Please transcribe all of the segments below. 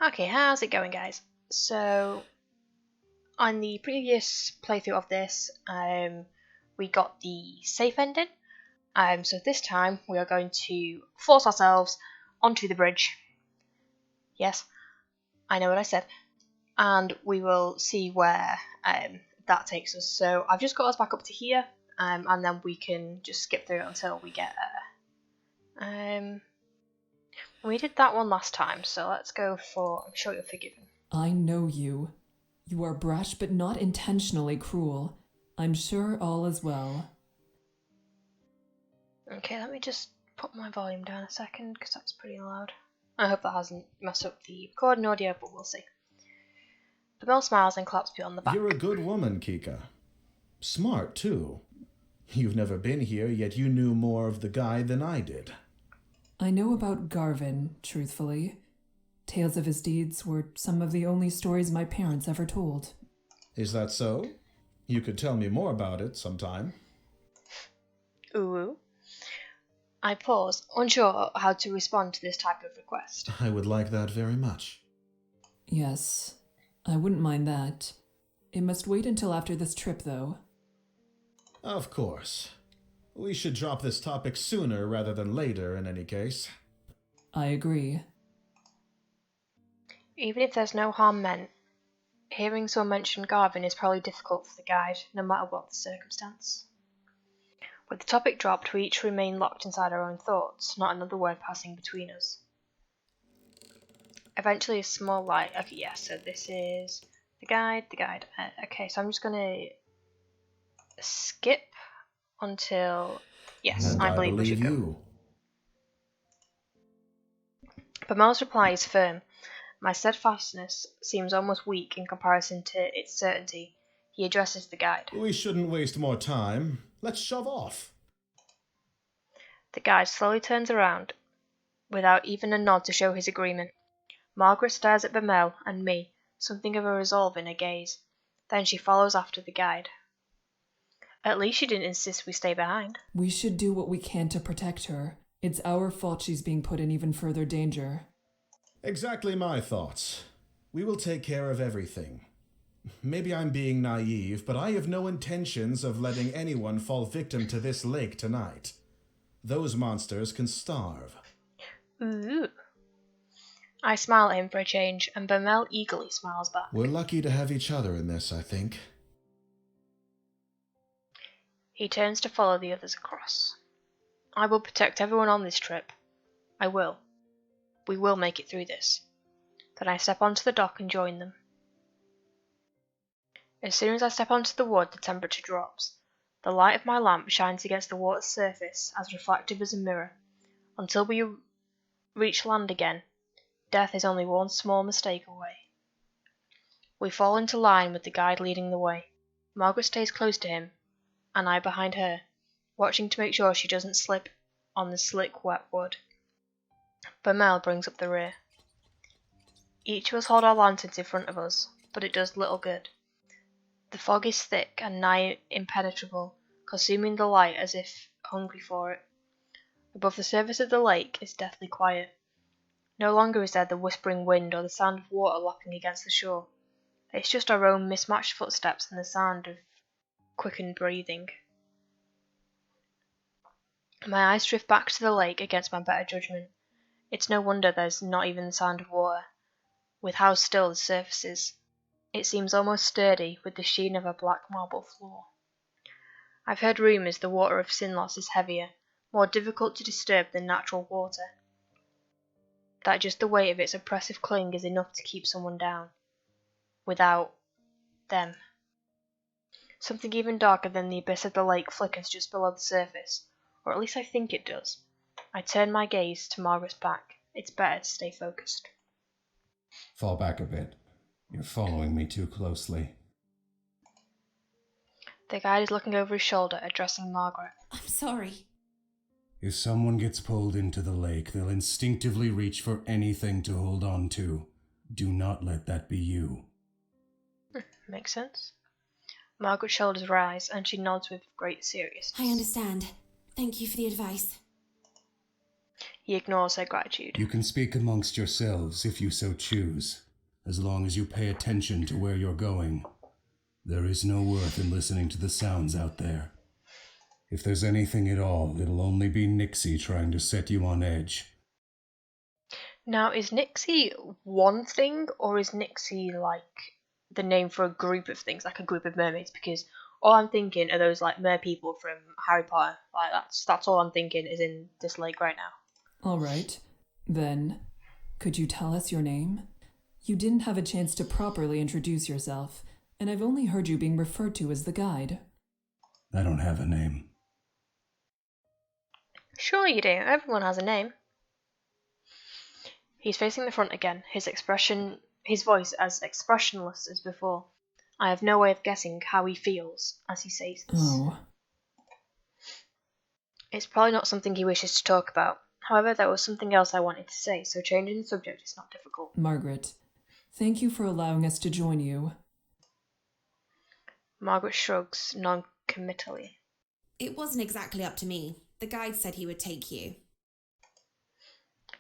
Okay, how's it going, guys? So, on the previous playthrough of this, we got the safe ending. So this time we are going to force ourselves onto the bridge. Yes, I know what I said. And we will see where that takes us. So I've just got us back up to here, and then we can just skip through it until we get there. We did that one last time, so let's go for I'm sure you're forgiven. I know you. You are brash but not intentionally cruel. I'm sure all is well. Okay, let me just put my volume down a second because that's pretty loud. I hope that hasn't messed up the recording audio, but we'll see. Bamel smiles and claps me on the back. You're a good woman, Kika. Smart, too. You've never been here, yet you knew more of the guy than I did. I know about Garvin, truthfully. Tales of his deeds were some of the only stories my parents ever told. Is that so? You could tell me more about it sometime. Ooh. I pause, unsure how to respond to this type of request. I would like that very much. Yes, I wouldn't mind that. It must wait until after this trip, though. Of course. We should drop this topic sooner rather than later, in any case. I agree. Even if there's no harm meant, hearing someone mention Garvin is probably difficult for the guide, no matter what the circumstance. With the topic dropped, we each remain locked inside our own thoughts, not another word passing between us. Eventually a small light. Okay, yeah, so this is the guide. Okay, so I'm just gonna skip until... Yes, And I believe we should go. you. Bamel's reply is firm. My steadfastness seems almost weak in comparison to its certainty. He addresses the guide. We shouldn't waste more time. Let's shove off. The guide slowly turns around, without even a nod to show his agreement. Margaret stares at Bamel and me, something of a resolve in her gaze. Then she follows after the guide. At least she didn't insist we stay behind. We should do what we can to protect her. It's our fault she's being put in even further danger. Exactly my thoughts. We will take care of everything. Maybe I'm being naive, but I have no intentions of letting anyone fall victim to this lake tonight. Those monsters can starve. Ooh. I smile at him for a change, and Bamel eagerly smiles back. We're lucky to have each other in this, I think. He turns to follow the others across. I will protect everyone on this trip. I will. We will make it through this. Then I step onto the dock and join them. As soon as I step onto the wood, the temperature drops. The light of my lamp shines against the water's surface as reflective as a mirror. Until we reach land again, death is only one small mistake away. We fall into line with the guide leading the way. Margaret stays close to him, and I behind her, watching to make sure she doesn't slip on the slick, wet wood. Bamel brings up the rear. Each of us hold our lanterns in front of us, but it does little good. The fog is thick and nigh impenetrable, consuming the light as if hungry for it. Above the surface of the lake is deathly quiet. No longer is there the whispering wind or the sound of water lapping against the shore. It's just our own mismatched footsteps and the sound of quickened breathing. My eyes drift back to the lake against my better judgment. It's no wonder there's not even the sound of water, with how still the surface is. It seems almost sturdy, with the sheen of a black marble floor. I've heard rumours the water of Sinlos is heavier, more difficult to disturb than natural water. That just the weight of its oppressive cling is enough to keep someone down. Without them. Something even darker than the abyss of the lake flickers just below the surface, or at least I think it does. I turn my gaze to Margaret's back. It's better to stay focused. Fall back a bit. You're following me too closely. The guide is looking over his shoulder, addressing Margaret. I'm sorry. If someone gets pulled into the lake, they'll instinctively reach for anything to hold on to. Do not let that be you. Makes sense. Margaret's shoulders rise, and she nods with great seriousness. I understand. Thank you for the advice. He ignores her gratitude. You can speak amongst yourselves if you so choose, as long as you pay attention to where you're going. There is no worth in listening to the sounds out there. If there's anything at all, it'll only be Nixie trying to set you on edge. Now, is Nixie one thing, or is Nixie like the name for a group of things, like a group of mermaids? Because all I'm thinking are those like mer people from Harry Potter. Like that's all I'm thinking is in this lake right now. All right. Then, could you tell us your name? You didn't have a chance to properly introduce yourself, and I've only heard you being referred to as the guide. I don't have a name. Sure you do. Everyone has a name. He's facing the front again, his voice as expressionless as before. I have no way of guessing how he feels as he says this. Oh. It's probably not something he wishes to talk about. However, there was something else I wanted to say, so changing the subject is not difficult. Margaret, thank you for allowing us to join you. Margaret shrugs non-committally. It wasn't exactly up to me. The guide said he would take you.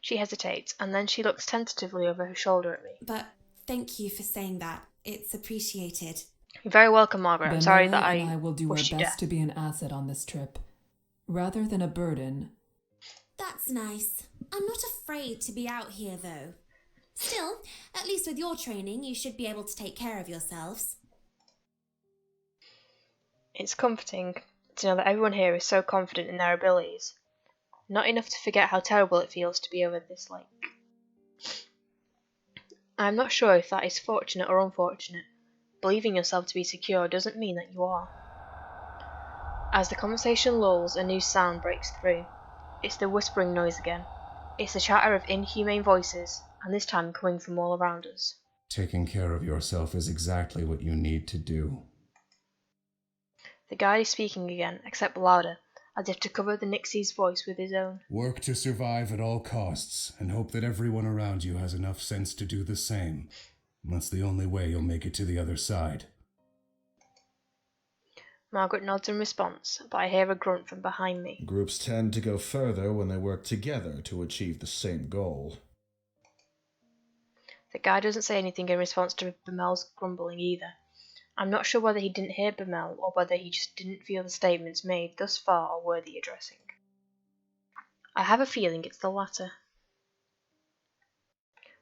She hesitates, and then she looks tentatively over her shoulder at me. But thank you for saying that. It's appreciated. You're very welcome, Margaret. I'm sorry that and I will do our wished you best death. to be an asset on this trip, rather than a burden. That's nice. I'm not afraid to be out here, though. Still, at least with your training, you should be able to take care of yourselves. It's comforting to know that everyone here is so confident in their abilities. Not enough to forget how terrible it feels to be over this lake. I'm not sure if that is fortunate or unfortunate. Believing yourself to be secure doesn't mean that you are. As the conversation lulls, a new sound breaks through. It's the whispering noise again. It's the chatter of inhumane voices, and this time coming from all around us. Taking care of yourself is exactly what you need to do. The guide is speaking again, except louder, as if to cover the Nixie's voice with his own. Work to survive at all costs, and hope that everyone around you has enough sense to do the same. That's the only way you'll make it to the other side. Margaret nods in response, but I hear a grunt from behind me. Groups tend to go further when they work together to achieve the same goal. The guy doesn't say anything in response to Bemel's grumbling either. I'm not sure whether he didn't hear Bemel or whether he just didn't feel the statements made thus far are worthy addressing. I have a feeling it's the latter.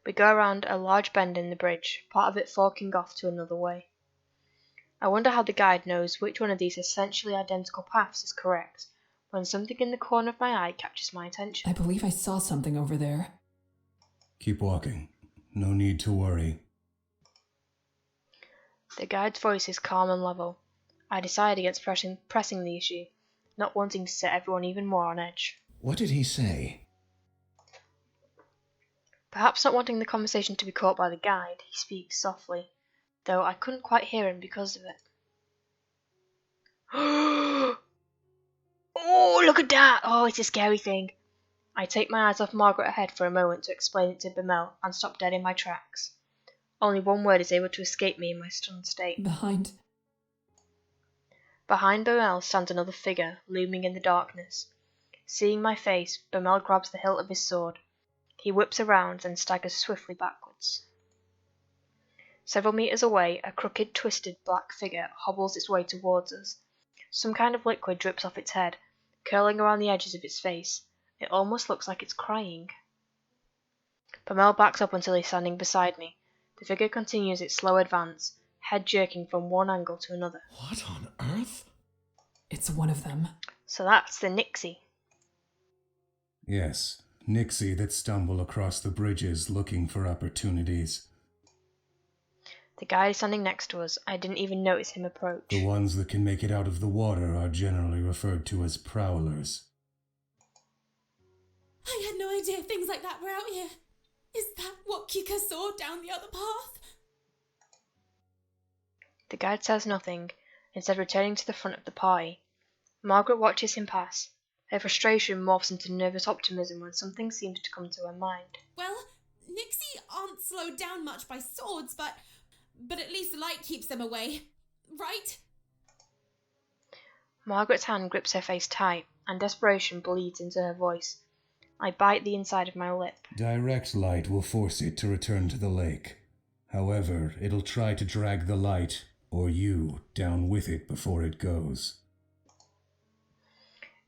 We go around a large bend in the bridge, part of it forking off to another way. I wonder how the guide knows which one of these essentially identical paths is correct, when something in the corner of my eye catches my attention. I believe I saw something over there. Keep walking. No need to worry. The guide's voice is calm and level. I decide against pressing the issue, not wanting to set everyone even more on edge. What did he say? Perhaps not wanting the conversation to be caught by the guide, he speaks softly, though I couldn't quite hear him because of it. Oh, look at that! Oh, it's a scary thing. I take my eyes off Margaret ahead for a moment to explain it to Bemel and stop dead in my tracks. Only one word is able to escape me in my stunned state. Behind. Behind Bemel stands another figure, looming in the darkness. Seeing my face, Bemel grabs the hilt of his sword. He whips around and staggers swiftly backwards. Several meters away, a crooked, twisted black figure hobbles its way towards us. Some kind of liquid drips off its head, curling around the edges of its face. It almost looks like it's crying. Bemel backs up until he's standing beside me. The figure continues its slow advance, head jerking from one angle to another. What on earth? It's one of them. So that's the Nixie. Yes, Nixie that stumble across the bridges looking for opportunities. The guy is standing next to us. I didn't even notice him approach. The ones that can make it out of the water are generally referred to as prowlers. I had no idea things like that were out here. Is that what Kika saw down the other path? The guide says nothing, instead returning to the front of the party. Margaret watches him pass. Her frustration morphs into nervous optimism when something seems to come to her mind. Well, Nixie aren't slowed down much by swords, but at least the light keeps them away, right? Margaret's hand grips her face tight, and desperation bleeds into her voice. I bite the inside of my lip. Direct light will force it to return to the lake. However, it'll try to drag the light, or you, down with it before it goes.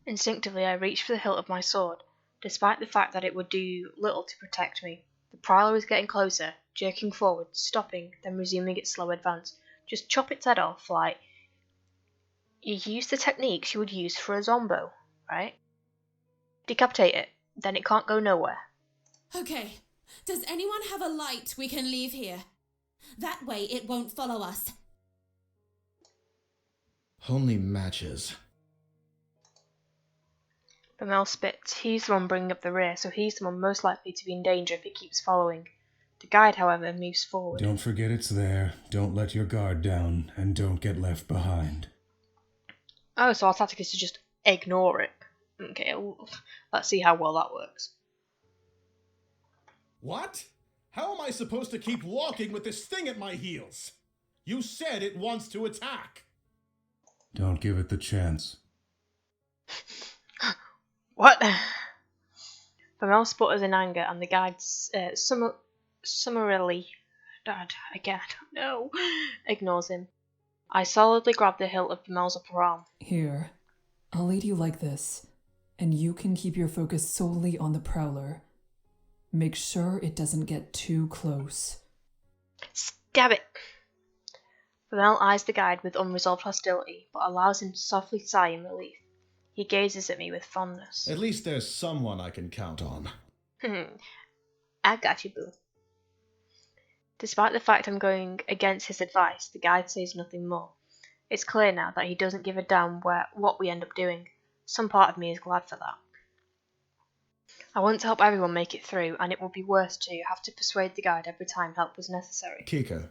Instinctively, I reached for the hilt of my sword, despite the fact that it would do little to protect me. The prowler was getting closer, jerking forward, stopping, then resuming its slow advance. Just chop its head off, like... You use the techniques you would use for a zombo, right? Decapitate it, then it can't go nowhere. Okay, does anyone have a light we can leave here? That way it won't follow us. Only matches. Bamel spits. He's the one bringing up the rear, so he's the one most likely to be in danger if it keeps following. The guide, however, moves forward. Don't forget it's there, don't let your guard down, and don't get left behind. Oh, so our tactic is to just ignore it. Okay, let's see how well that works. What? How am I supposed to keep walking with this thing at my heels? You said it wants to attack. Don't give it the chance. What? Bamel sputters in anger, and the guide summarily, Dad, again, no, ignores him. I solidly grab the hilt of Bamel's upper arm. Here, I'll lead you like this, and you can keep your focus solely on the prowler. Make sure it doesn't get too close. Stab it! Bamel eyes the guide with unresolved hostility, but allows him to softly sigh in relief. He gazes at me with fondness. At least there's someone I can count on. I got you, boo. Despite the fact I'm going against his advice, the guide says nothing more. It's clear now that he doesn't give a damn what we end up doing. Some part of me is glad for that. I want to help everyone make it through, and it would be worse to have to persuade the guide every time help was necessary. Kika,